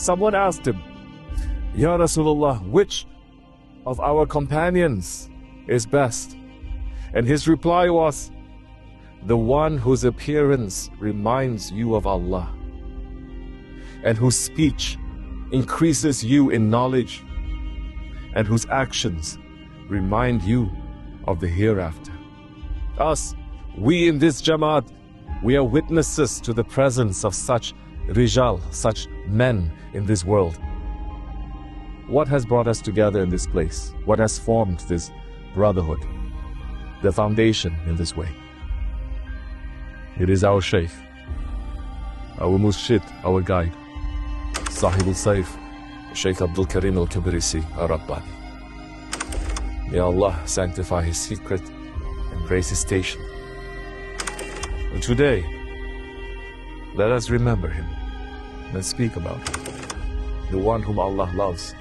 Someone asked him, Ya Rasulullah, which of our companions is best? And his reply was, the one whose appearance reminds you of Allah, and whose speech increases you in knowledge, and whose actions remind you of the hereafter. Us, we in this Jamaat, we are witnesses to the presence of such rijal, such men in this world. What has brought us together in this place? What has formed this brotherhood, the foundation in this way? It is our Shaykh, our Murshid, our guide, Sahib al-Sayf, Sheykh Abdul Kerim el-Kibrisi, el-Rabbani. May Allah sanctify his secret and grace his station. And today, let us remember him and speak about him, the one whom Allah loves.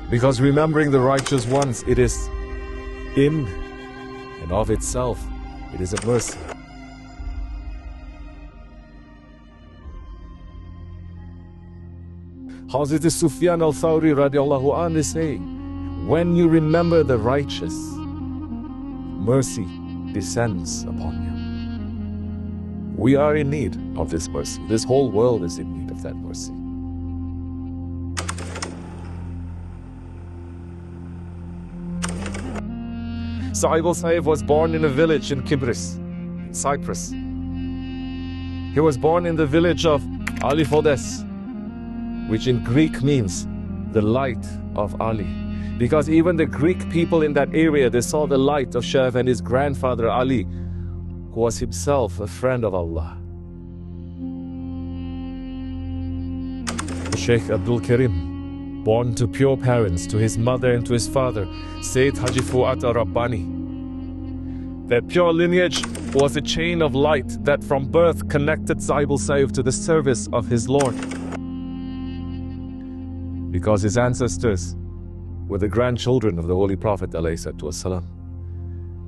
Because remembering the righteous ones, it is in and of itself, it is a mercy. Hazrat Sufyan al-Thawri radiallahu anhu is saying, when you remember the righteous, mercy descends upon you. We are in need of this mercy. This whole world is in need of that mercy. Sahib al-Sayf was born in a village in Cyprus, Cyprus. He was born in the village of Alifodes, which in Greek means the light of Ali. Because even the Greek people in that area, they saw the light of Shaykh and his grandfather Ali, who was himself a friend of Allah. Sheykh Abdul Kerim, born to pure parents, to his mother and to his father, Sayyid Haji Fuat el-Rabbani. That pure lineage was a chain of light that from birth connected Sahib al-Sayf to the service of his Lord. Because his ancestors were the grandchildren of the Holy Prophet ﷺ.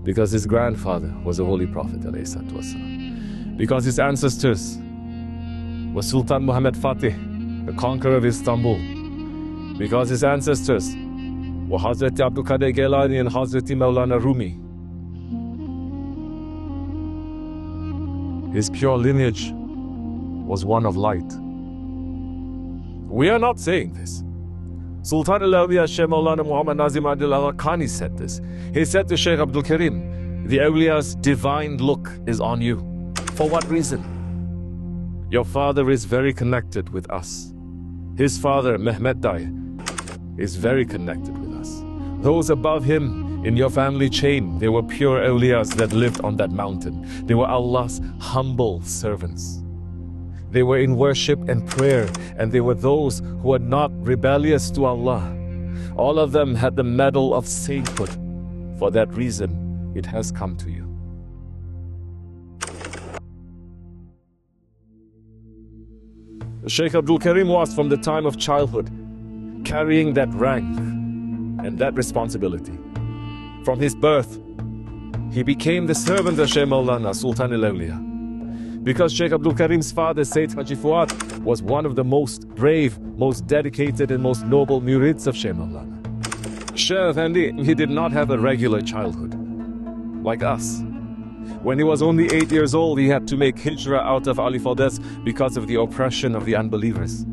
Because his grandfather was the Holy Prophet ﷺ. Because his ancestors were Sultan Muhammad Fatih, the conqueror of Istanbul. Because his ancestors were Hazrat Abdul Qadir Gilani and Hazrat Maulana Rumi. His pure lineage was one of light. We are not saying this. Sultanul Awliya Sheykh Nazim al-Khani said this. He said to Sheykh Abdul Kerim, the Awliya's divine look is on you. For what reason? Your father is very connected with us. His father, Mehmet Dai, is very connected with us. Those above him in your family chain, they were pure awliyas that lived on that mountain. They were Allah's humble servants. They were in worship and prayer, and they were those who were not rebellious to Allah. All of them had the medal of sainthood. For that reason, it has come to you. Sheykh Abdul Kerim was from the time of childhood carrying that rank and that responsibility. From his birth, he became the servant of Shaykh Maulana Sultanul Awliya. Because Sheykh Abdul Kerim's father, Sayyid Haji Fuat, was one of the most brave, most dedicated and most noble murids of Shaykh Maulana. Shaykh Effendi, he did not have a regular childhood, like us. When he was only 8 years old, he had to make hijrah out of Alifodes because of the oppression of the unbelievers.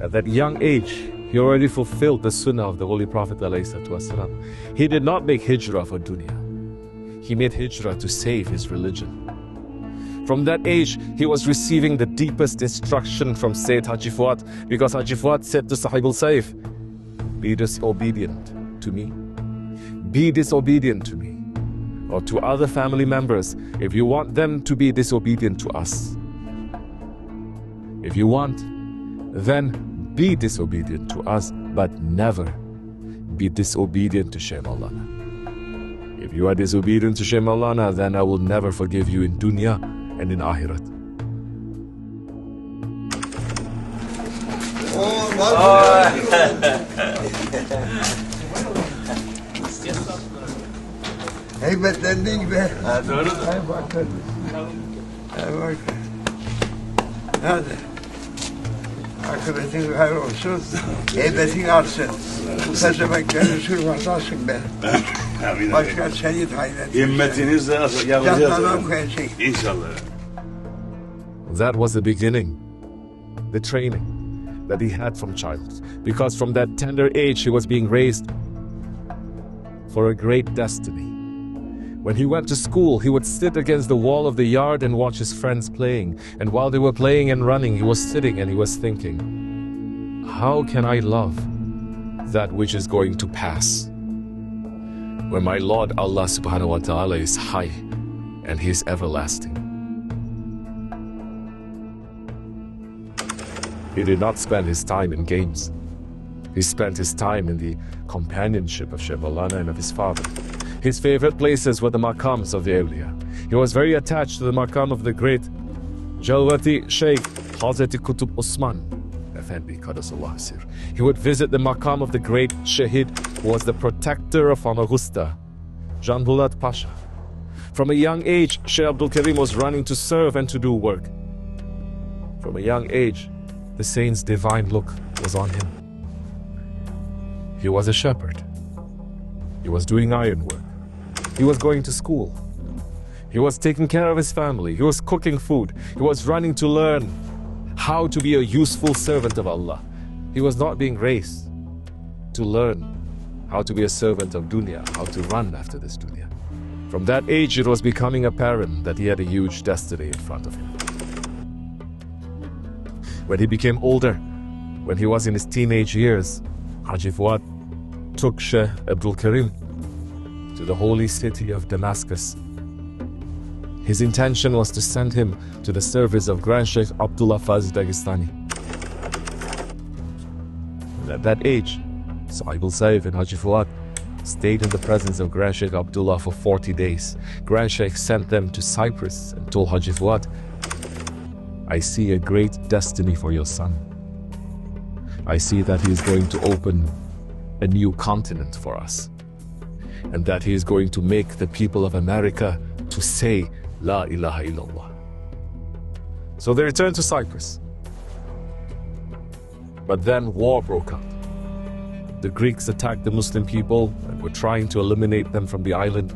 At that young age, he already fulfilled the sunnah of the Holy Prophet ﷺ. He did not make hijrah for dunya. He made hijrah to save his religion. From that age, he was receiving the deepest instruction from Sayyid Haji Fuat, because Haji Fuat said to Sahib al-Sayf, be disobedient to me. Be disobedient to me, or to other family members, if you want them to be disobedient to us. If you want, then be disobedient to us, but never be disobedient to Shaykh Maulana. If you are disobedient to Shaykh Maulana, then I will never forgive you in dunya and in akhirat. Heybetlendin be. Doğrudur. Bak, hadi. Akıbetin hayır olsun, heybetin artsın. Bu peşemeklerin sürvatasın be. Başka şehit hayret. Himmetinizle yapacağız. Canlarım koyacak. İnşallah. That was the beginning, the training that he had from childhood. Because from that tender age, he was being raised for a great destiny. When he went to school, he would sit against the wall of the yard and watch his friends playing. And while they were playing and running, he was sitting and he was thinking, how can I love that which is going to pass? When my Lord Allah subhanahu wa ta'ala is high and he is everlasting. He did not spend his time in games. He spent his time in the companionship of Sheikh Maulana and of his father. His favorite places were the maqams of the awliya. He was very attached to the maqam of the great Jalwati Sheikh Hazreti Qutb Osman Effendi Qaddasallahu Sir. He would visit the maqam of the great Shahid who was the protector of Famagusta, Jan Bulat Pasha. From a young age, Sheykh Abdul Kerim was running to serve and to do work. From a young age, the saint's divine look was on him. He was a shepherd. He was doing iron work. He was going to school. He was taking care of his family. He was cooking food. He was running to learn how to be a useful servant of Allah. He was not being raised to learn how to be a servant of dunya, how to run after this dunya. From that age, it was becoming apparent that he had a huge destiny in front of him. When he became older, when he was in his teenage years, Haji Fuad took Sheykh Abdul Kerim to the holy city of Damascus. His intention was to send him to the service of Grand Sheikh Abdullah Faz Dagestani. And at that age, Sahib al-Saif and Haji Fuad stayed in the presence of Grand Sheikh Abdullah for 40 days. Grand Sheikh sent them to Cyprus and told Haji Fuad, I see a great destiny for your son. I see that he is going to open a new continent for us, and that he is going to make the people of America to say La ilaha illallah. So they returned to Cyprus. But then war broke out. The Greeks attacked the Muslim people and were trying to eliminate them from the island.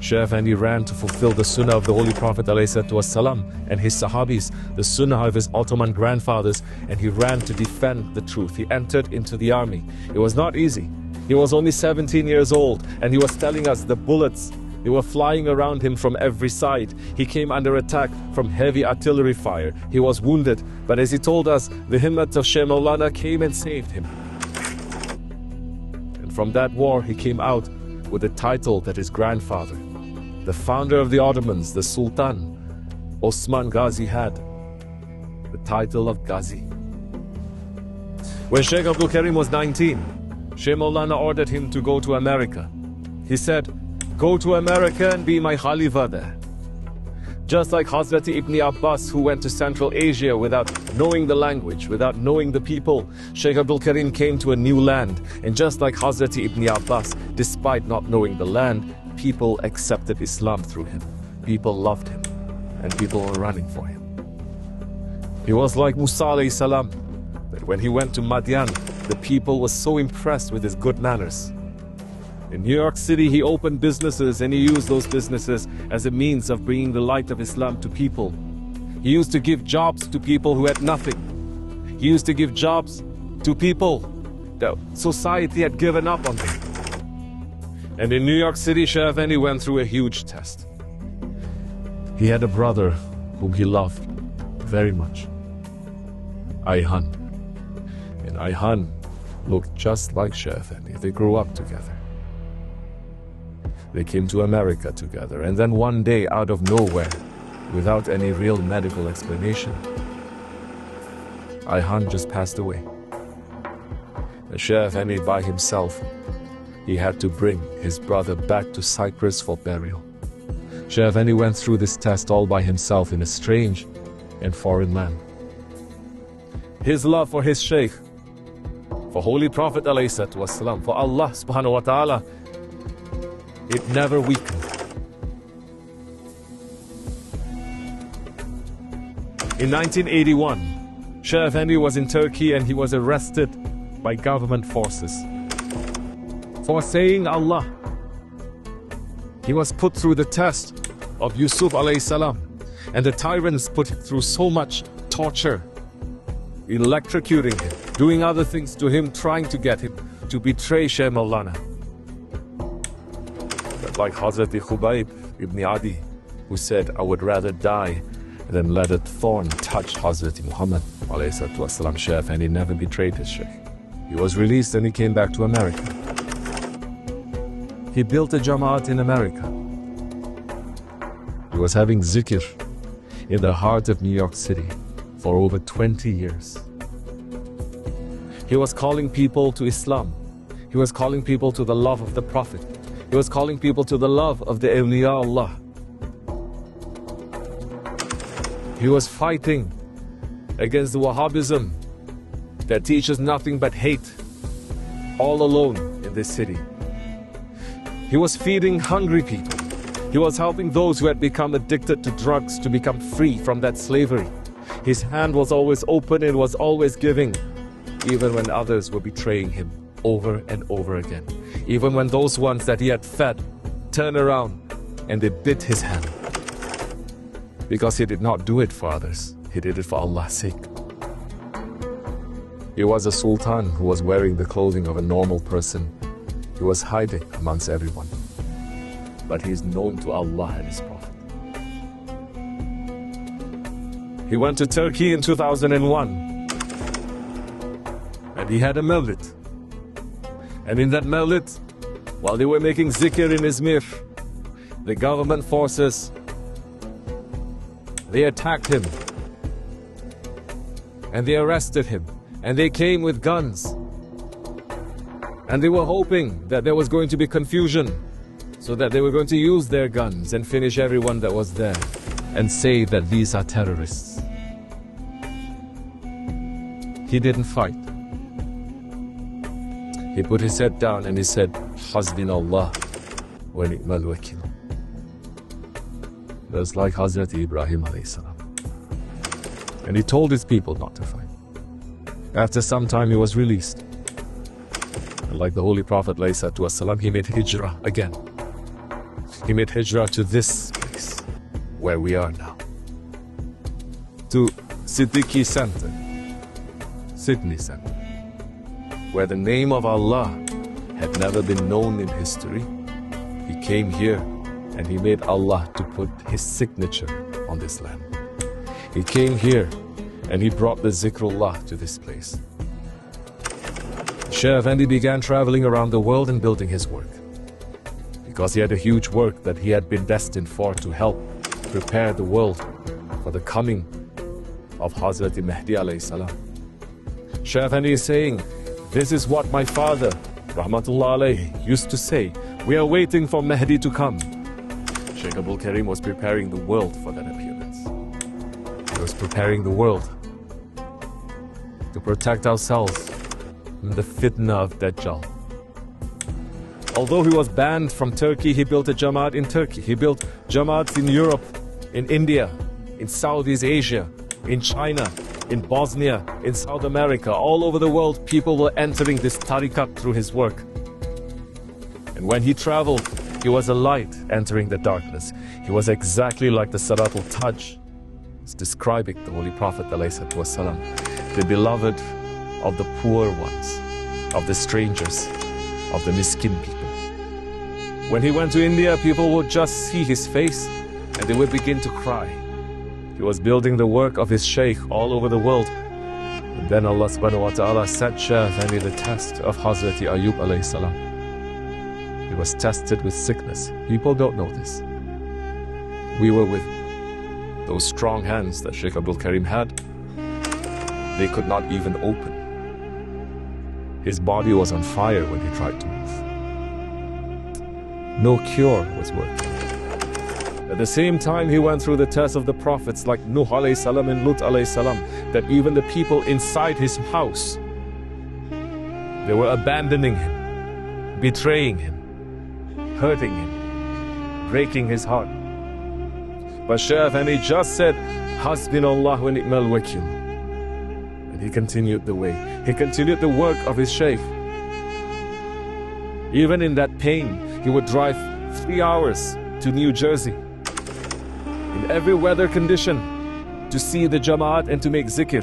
Shaykh Effendi ran to fulfill the sunnah of the Holy Prophet ﷺ and his Sahabis, the sunnah of his Ottoman grandfathers, and he ran to defend the truth. He entered into the army. It was not easy. He was only 17 years old, and he was telling us the bullets, they were flying around him from every side. He came under attack from heavy artillery fire. He was wounded, but as he told us, the himmat of Sheikh Maulana came and saved him. And from that war, he came out with the title that his grandfather, the founder of the Ottomans, the Sultan Osman Ghazi, had, the title of Ghazi. When Sheikh Abdul Kerim was 19, Sheikh Maulana ordered him to go to America. He said, go to America and be my Khalifa there. Just like Hazrati Ibn Abbas, who went to Central Asia without knowing the language, without knowing the people, Sheikh Abdul Kerim came to a new land. And just like Hazrati Ibn Abbas, despite not knowing the land, people accepted Islam through him. People loved him, and people were running for him. He was like Musa alayhi salam, that when he went to Madian, the people were so impressed with his good manners. In New York City, he opened businesses, and he used those businesses as a means of bringing the light of Islam to people. He used to give jobs to people who had nothing. He used to give jobs to people that society had given up on them. And in New York City, Sheikh Effendi went through a huge test. He had a brother whom he loved very much, Ayhan. And Ayhan looked just like Sheikh Effendi. They grew up together. They came to America together, and then one day, out of nowhere, without any real medical explanation, Ayhan just passed away. And Sheikh Effendi by himself, he had to bring his brother back to Cyprus for burial. Sheikh Effendi went through this test all by himself in a strange and foreign land. His love for his Sheikh, for Holy Prophet ﷺ, for Allah subhanahu wa ta'ala, it never weakened. In 1981, Sheikh Effendi was in Turkey and he was arrested by government forces for saying Allah. He was put through the test of Yusuf alayhi salam, and the tyrants put him through so much torture, electrocuting him, doing other things to him, trying to get him to betray Shaykh Maulana. But like Hazrat Khubayb ibn Adi, who said, I would rather die than let a thorn touch Hazrat Muhammad alayhi wasallam. Shaykh Effendi never betrayed his Shaykh. He was released and he came back to America. He built a Jamaat in America. He was having zikr in the heart of New York City for over 20 years. He was calling people to Islam. He was calling people to the love of the Prophet. He was calling people to the love of the Awliya Allah. He was fighting against the Wahhabism that teaches nothing but hate, all alone in this city. He was feeding hungry people. He was helping those who had become addicted to drugs to become free from that slavery. His hand was always open and was always giving, even when others were betraying him over and over again. Even when those ones that he had fed turned around and they bit his hand. Because he did not do it for others, he did it for Allah's sake. He was a sultan who was wearing the clothing of a normal person. He was hiding amongst everyone. But he is known to Allah and His Prophet. He went to Turkey in 2001. And he had a Mevlid. And in that Mevlid, while they were making zikr in Izmir, the government forces, they attacked him. And they arrested him. And they came with guns. And they were hoping that there was going to be confusion, so that they were going to use their guns and finish everyone that was there and say that these are terrorists. He didn't fight. He put his head down and he said, Hasbinallah wa ni'mal wakil. That's like Hazrat Ibrahim alayhi salam. And he told his people not to fight. After some time he was released. And like the Holy Prophet alayhi wasallam, he made hijrah again. He made hijrah to this place where we are now. To Siddiqui Center, Sydney Center, where the name of Allah had never been known in history. He came here and he made Allah to put his signature on this land. He came here and he brought the zikrullah to this place. Shaykh Effendi began traveling around the world and building his work, because he had a huge work that he had been destined for, to help prepare the world for the coming of Hazrat Mahdi alayhi salam. Shaykh Effendi is saying, this is what my father, rahmatullah alayhi, used to say, we are waiting for Mahdi to come. Sheykh Abdul Kerim was preparing the world for that appearance. He was preparing the world to protect ourselves from the fitna of Dajjal. Although he was banned from Turkey, he built a Jamaat in Turkey. He built Jamaats in Europe, in India, in Southeast Asia, in China, in Bosnia, in South America. All over the world, people were entering this tariqat through his work. And when he traveled, he was a light entering the darkness. He was exactly like the Saratul Taj. It's describing the Holy Prophet ﷺ, the beloved of the poor ones, of the strangers, of the miskin people. When he went to India, people would just see his face and they would begin to cry. He was building the work of his Shaykh all over the world. And then Allah subhanahu wa ta'ala sent Shaykh Effendi the test of Hazrat Ayub alayhi salam. He was tested with sickness. People don't know this. We were with those strong hands that Sheykh Abdul Kerim had. They could not even open. His body was on fire when he tried to move. No cure was working. At the same time, he went through the test of the prophets like Nuh alayhi salam and Lut alayhi salam, that even the people inside his house, they were abandoning him, betraying him, hurting him, breaking his heart. But Shaykh Effendi just said, Hasbinallah wa ni'mal wakil. And he continued the way. He continued the work of his Shaykh. Even in that pain, he would drive 3 hours to New Jersey, in every weather condition, to see the Jamaat and to make zikr.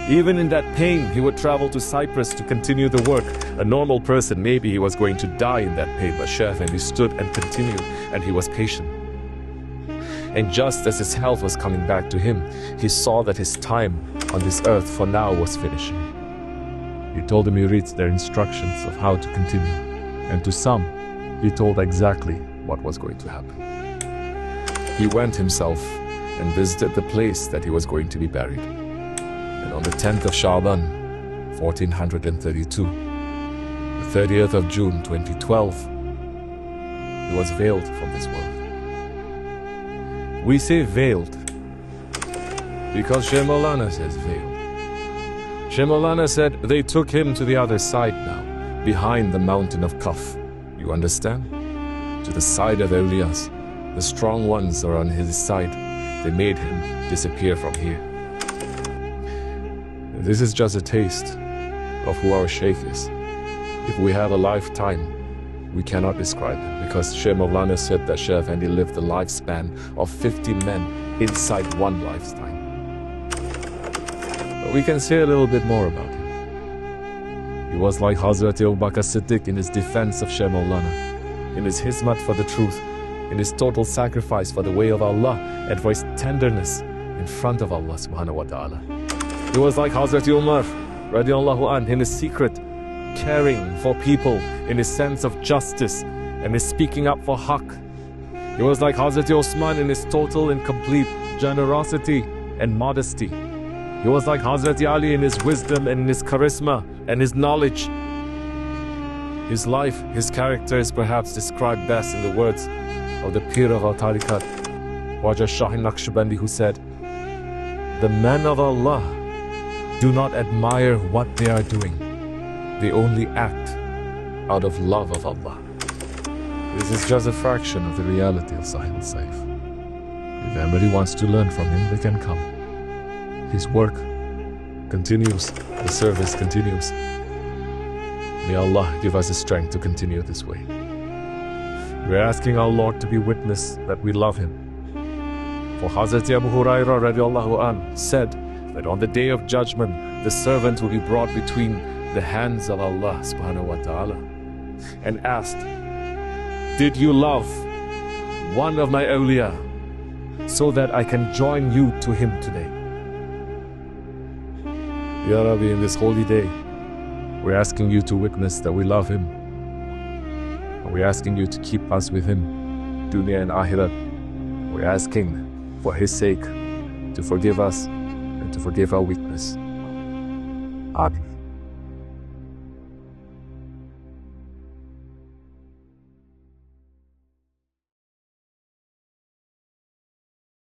Even in that pain, he would travel to Cyprus to continue the work. A normal person, maybe he was going to die in that pain, but Shaykh Effendi stood and continued, and he was patient. And just as his health was coming back to him, he saw that his time on this earth for now was finishing. He told the murids their instructions of how to continue, and to some, he told exactly what was going to happen. He went himself and visited the place that he was going to be buried. And on the 10th of Sha'ban, 1432, the 30th of June 2012, he was veiled from this world. We say veiled because Shaykh Maulana says veiled. Shaykh Maulana said they took him to the other side now, behind the mountain of Kaf. You understand? To the side of the awliyas. The strong ones are on his side. They made him disappear from here. This is just a taste of who our Shaykh is. If we have a lifetime, we cannot describe him, because Shaykh Maulana said that Shaykh Effendi lived the lifespan of 50 men inside one lifetime. But we can say a little bit more about him. He was like Hazrat Abu Bakr Siddiq in his defense of Shaykh Maulana, in his hizmat for the truth, in his total sacrifice for the way of Allah, and for his tenderness in front of Allah subhanahu wa ta'ala. He was like Hazrat Umar radiallahu anh in his secret caring for people, in his sense of justice and his speaking up for haqq. He was like Hazrat Osman in his total and complete generosity and modesty. He was like Hazrat Ali in his wisdom and in his charisma and his knowledge. His life, his character is perhaps described best in the words of the Pir of our Tariqat, Khwaja Shahin Naqshbandi, who said, "The men of Allah do not admire what they are doing. They only act out of love of Allah." This is just a fraction of the reality of Sahib al-Saif. If anybody wants to learn from him, they can come. His work continues, the service continues. May Allah give us the strength to continue this way. We're asking our Lord to be witness that we love him. For Hazrat Abu Hurairah radiallahu anh said that on the day of judgment, the servant will be brought between the hands of Allah subhanahu wa ta'ala and asked, "Did you love one of my awliya so that I can join you to him today?" Ya Rabbi, in this holy day, we're asking you to witness that we love him. And we're asking you to keep us with him, dunya and akhirat. We're asking for his sake to forgive us and to forgive our weakness. Amen.